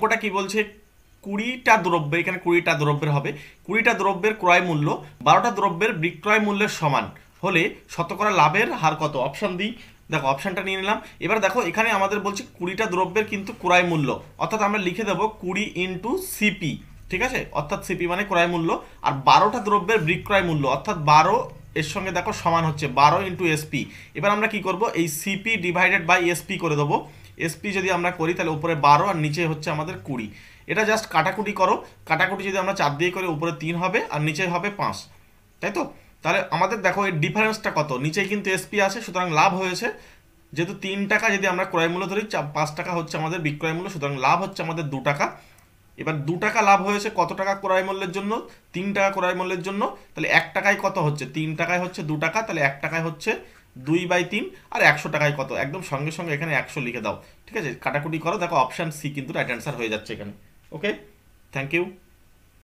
অঙ্কটা কি বলছে, 20টা দ্রব্যের, এখানে 20টা দ্রব্যের হবে, 20টা দ্রব্যের ক্রয় মূল্য 12টা দ্রব্যের বিক্রয় মূল্যের সমান হলে শতকরা লাভের হার কত? অপশান দিই, দেখো অপশানটা নিয়ে নিলাম। এবার দেখো এখানে আমাদের বলছে 20টা দ্রব্যের কিন্তু ক্রয় মূল্য, অর্থাৎ আমরা লিখে দেবো 20 ইন্টু সিপি, ঠিক আছে, অর্থাৎ সিপি মানে ক্রয় মূল্য, আর 12টা দ্রব্যের বিক্রয় মূল্য অর্থাৎ 12 এর সঙ্গে দেখো সমান হচ্ছে 12 ইন্টু এসপি। এবার আমরা কি করব, এই সিপি ডিভাইডেড বাই এসপি করে দেবো। এসপি যদি আমরা করি তাহলে উপরে 12 আর নিচে হচ্ছে আমাদের 20। এটা জাস্ট কাটাকুটি করো, কাটাকুটি যদি আমরা 4 দিয়ে করি উপরে 3 হবে আর নিচে হবে 5, তাই তো? তাহলে আমাদের দেখো এর ডিফারেন্সটা কত, নিচেই কিন্তু এসপি আছে, সুতরাং লাভ হয়েছে। যেহেতু 3 টাকা যদি আমরা ক্রয় মূল্য ধরি, 5 টাকা হচ্ছে আমাদের বিক্রয় মূল্য, সুতরাং লাভ হচ্ছে আমাদের 2 টাকা। এবার 2 টাকা লাভ হয়েছে কত টাকা ক্রয় মূল্যের জন্য? 3 টাকা ক্রয় মূল্যের জন্য। তাহলে 1 টাকায় কত হচ্ছে? 3 টাকায় হচ্ছে 2 টাকা, তাহলে 1 টাকায় হচ্ছে 2/3, আর 100 টাকায় কত? একদম সঙ্গে সঙ্গে এখানে 100 লিখে দাও, ঠিক আছে? কাটাকুটি করো, দেখো অপশান সি কিন্তু রাইট অ্যান্সার হয়ে যাচ্ছে এখানে। ওকে, থ্যাংক ইউ।